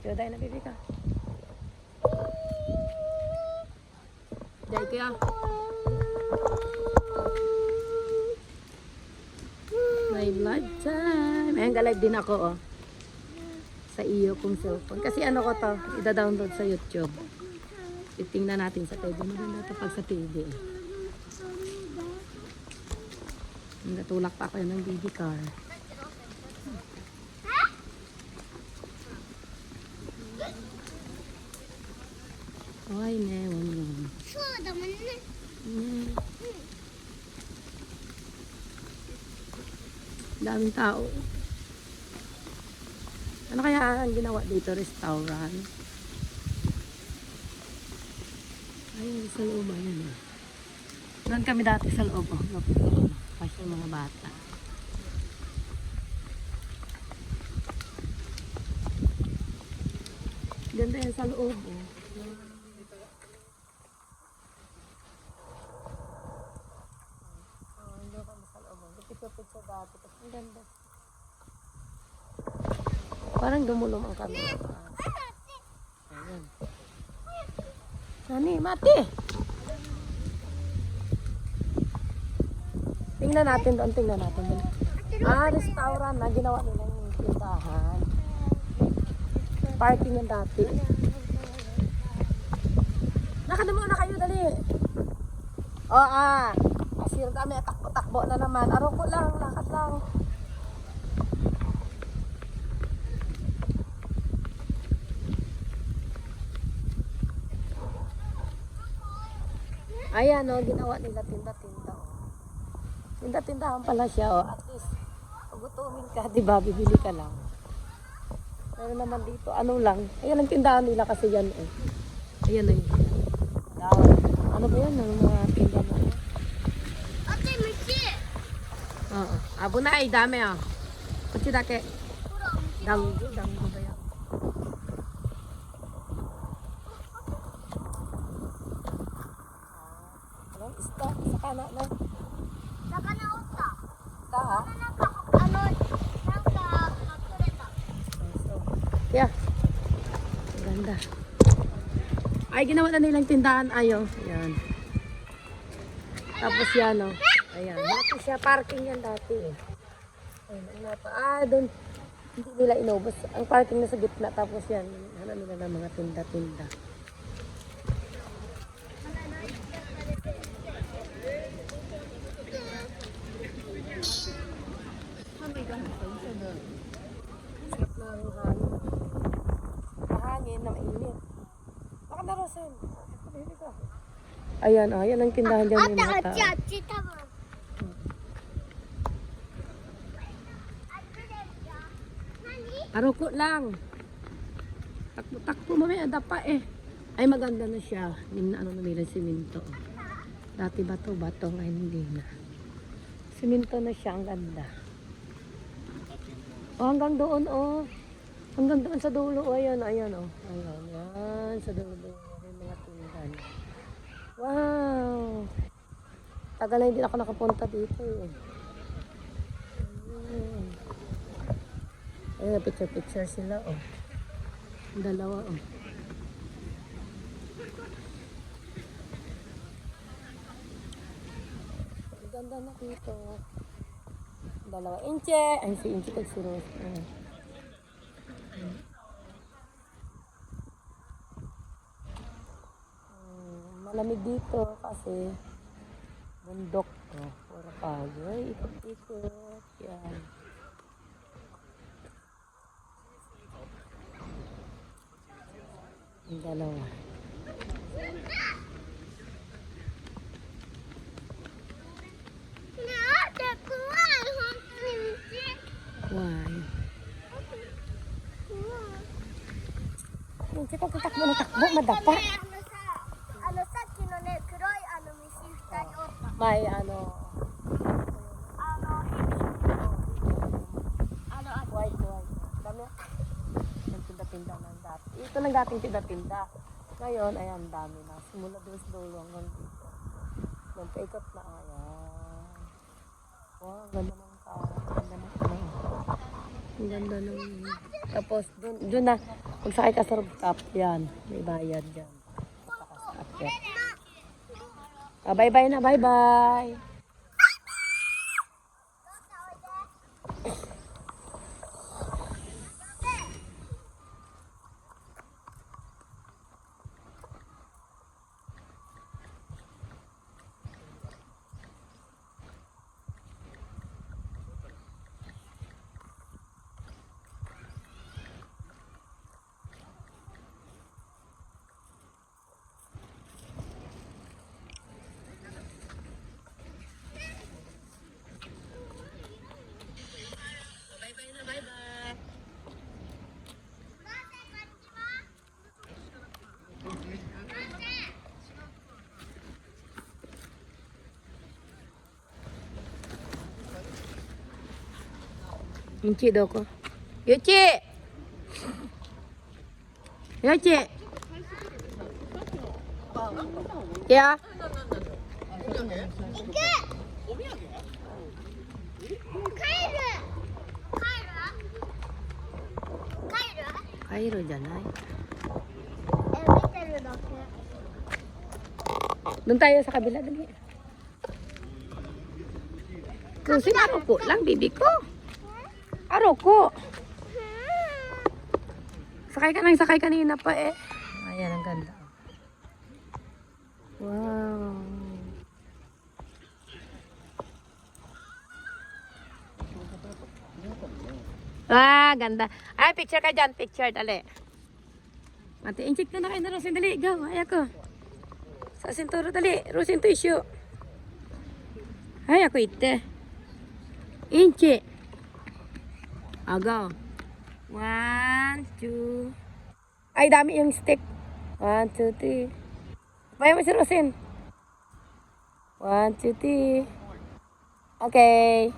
Joday na baby ka. Day kaya. My live time. Ayan, ka-live din ako, oh. Sa iyo kong cellphone. Kasi ano ko to, ida-download sa YouTube. Titingnan natin sa TV. Maganda ito pag sa TV. Natulak pa ako yun ng baby car. Ay, ne, wala. Daming tao. Ano kaya ang ginawa dito? Restaurant. Ayun, sa loob. Ayan, eh. Doon kami dati sa loob. Kasi yung mga bata. Ganda yan sa loob. Oh. Hindi kami sa loob. Picture dati. Kasi ang ganda. Parang dumulong ang camera. Ayan. Nani, mati! Tingnan natin doon, tingnan natin doon. Restaurant na ginawa nila yung tindahan. Parking yung dati. Nakadamo na kayo, dali. Asir kami, takbo-takbo na naman. Aroko lang, lakad lang. Ayan, oh, ginawa nila tinda-tinda. Oh. Tinda-tindahan pala siya, oh. At least, pag gutumin ka, diba, bibili ka lang. Pero naman dito, ano lang. Ayan ang tindahan nila kasi yan, eh. Ayan na yun. Ano ba yan? Ano mga tinda mo? Ate, michi! Oo. Abo na ay, dami, oh. Kuchi dake. Danggo ba yan? Ista, sa kanan na. Saka na uta. Ista, ha? Ano, nagtureta. Yeah. Ganda. Ay, ginawa na nilang tindahan. Ayo. Ayan. Tapos yan, oh. Ayan. Dati siya, parking yan dati, eh. Ayan, doon. Hindi nila inubos. Ang parking na sa gitna. Tapos yan, hanap nila ng mga tinda-tinda. Hangin na mainit. Baka na Rosen. Ayan, ayan ang tindahan dyan yung mga tao. Ate, tama. Aroko lang. Takbo mamaya, dapa eh. Ay, maganda na siya. Ano na nila, siminto. Dati bato, ngayon hindi na. Siminto na siya, ang ganda. Oh, hanggang doon, oh. Hanggang doon sa dulo, oh. Ayan, oh. Ayan, sa dulo. Yung mga tindahan. Wow! Tagal na hindi ako nakapunta dito, eh. Ayan, picture sila, oh. Dalawa, oh. Ganda na dito. Dalawa inche. Ay, si inche kag si Rose. Malamig dito kasi bundok to. Puro pagoy. Ikot-ikot. Yan. Yung dalawa. Why? Yung kita takbo na takbo, madapa. Ano sa kinone, kuroy, ano, misi, futari otta. May ano, white. Dami. Yung tinda-tinda ng dati. Ito lang dating tinda-tinda. Ngayon, ayan, dami na. Simula doon sa dulo hanggang dito. Nagpaikot na, ayan. Wow, ganda ng tao. Ganda ng tao. Ang ganda ng... Tapos, dun na, magsakay ka sa rooftop, yan. May bayad dyan. Akyat. Bye-bye na, bye-bye. Yuchi, doko. Yuchi! Yuchi! Ya? Kairo janai. Doon tayo sa kabila dali. Kasi Aroko lang, bibi ko. Aroko. Sakay ka nang sakay kanina pa eh. Ayan, ang ganda. Wow. Ganda. Ay, picture ka dyan. Picture, dali. Mati, incheck na kayo na Rosin. Dali, go. Ay, ako. Sa sinturo, dali. Rosin, tissue. Ay, ako ite. Inche. Go. 1, 2. Ay, dami yung stick. 1, 2, 3. Paya mo si Rosin. 1, 2, 3. Okay.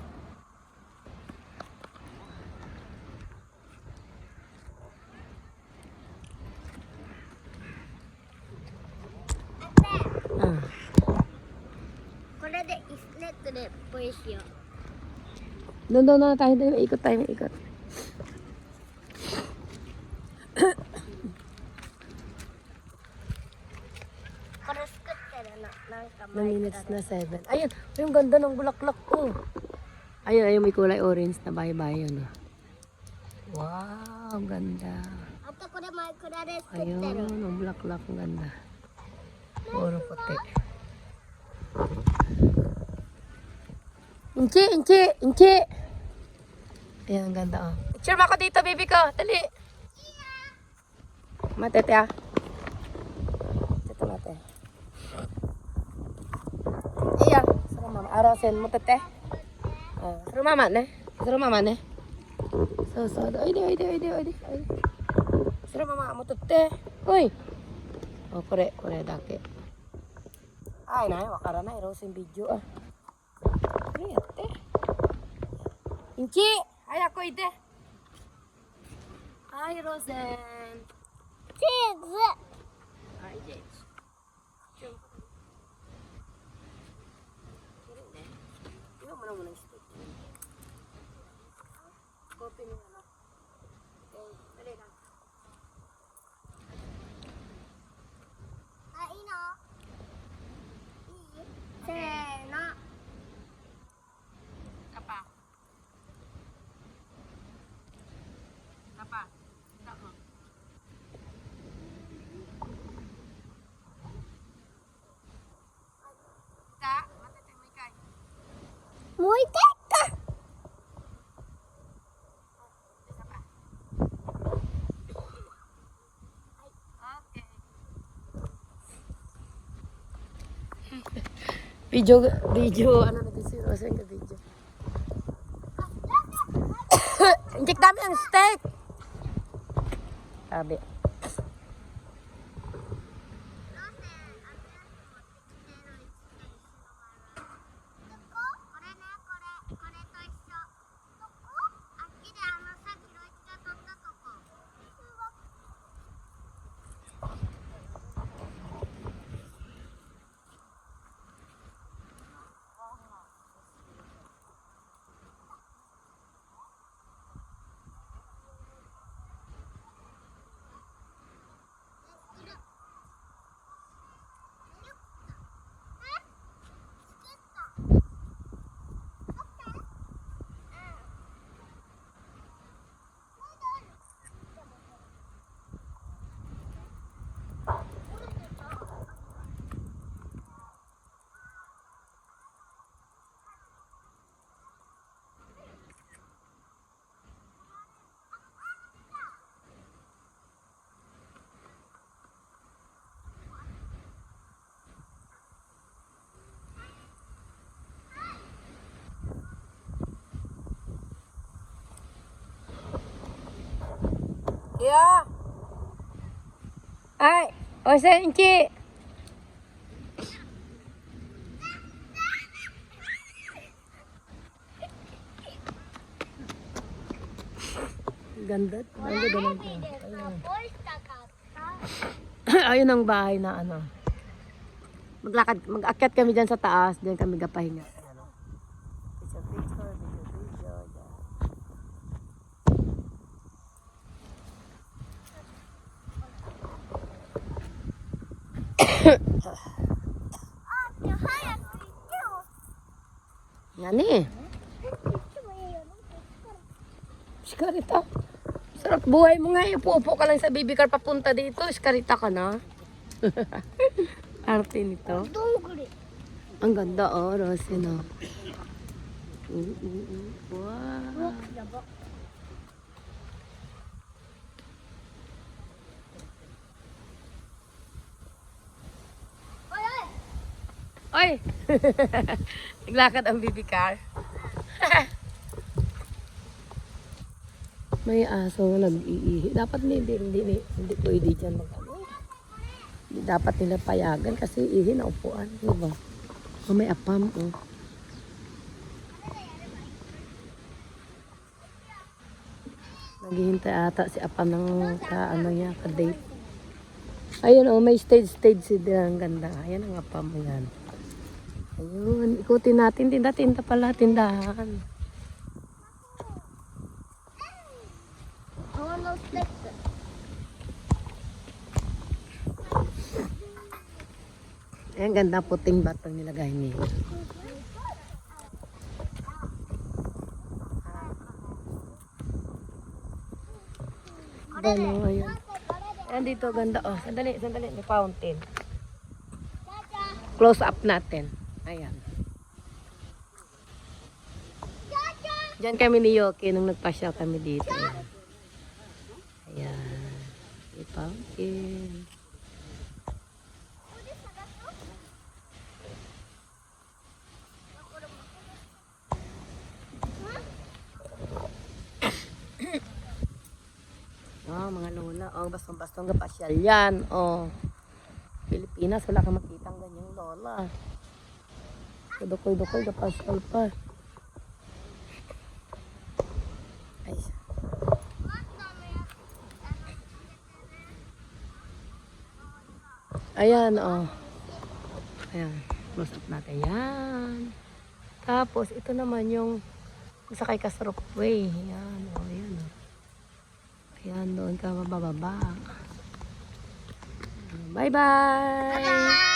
Doon na tayo. Ikot tayo. Ikot. Na minutes na 7. Ayun, yung ganda ng bulaklak ko. Ayun, may kulay orange na bye-bye yun. Wow, ang ganda. Ayun, ang bulaklak, ang ganda. Puro puti. Inchi. Ayan, ang ganda. Picture mo ako dito, baby ko. Dali. Matete ah. Ito mate. Iya, suruh mama. Arasin mo tete. Suruh mama ne. So, ide. Suruh mama mo tete. Uy. Kore dake. Ay, na, wakara na. Irosin video ah. Lihat eh. Inci, ay ako ide. Hi, Rosen. Cheese. Hi, James. Mo ng stick. Copy mo na. Okay, dali lang. Aino. Sena. Apa? Tama. Matete mo ikay. Muy teka. Video, ano natin si Rosa yung video. Injek dami ang steak. Sabi. Yeah. Ay, o Senchi. Ganda. Ganda naman. で登したかった。 Ayun ang bahay na ano. Maglakad, mag-akyat kami dyan sa taas. Diyan kami gapahinga. Ano. Picture, picture, video, video. Ate, 早く行ってよ。 Yan eh. いつもいいよ。Skarita. Sarap buhay mo nga. Upo-upo ka lang sa baby car papunta dito. Skarita ka na. Arte nito. どんぐり。 Ang ganda oh, Rosie no. Wow. やば。 Oy! Naglakad ang baby car. May aso na nag-iihi. Dapat hindi pwede dyan mag-ano. Hindi dapat nila payagan kasi ihi na upuan. Diba? Oh, may apam. Oh. Naghihintay ata si apam ng ano niya, ka-date. Ayun oh, may stage sila. Ang ganda. Ayan ang apam mo yan. Ayun, ikutin natin. Tinda pala, tindahan. Ayan, ganda puting batang nilagay niya. Ano, ayun. Ayan dito, ganda. Oh, sandali. May fountain. Close up natin. Ayan. Diyan kami ni Yoki nung nagpasya kami dito. Ayan. May fountain. Oh, mga lola. Oh, bastong-bastong kapasyal yan. Oh. Pilipinas, wala kang makitang ganyang lola. Dukoy-dukoy, kapasyal pa. Ay. Ayan, oh. Ayan. Close up natin yan. Tapos, ito naman yung sakay ka sa ropeway. Ayan, oh. Ayan, oh. Ayan, doon ka mabababa. Bye-bye!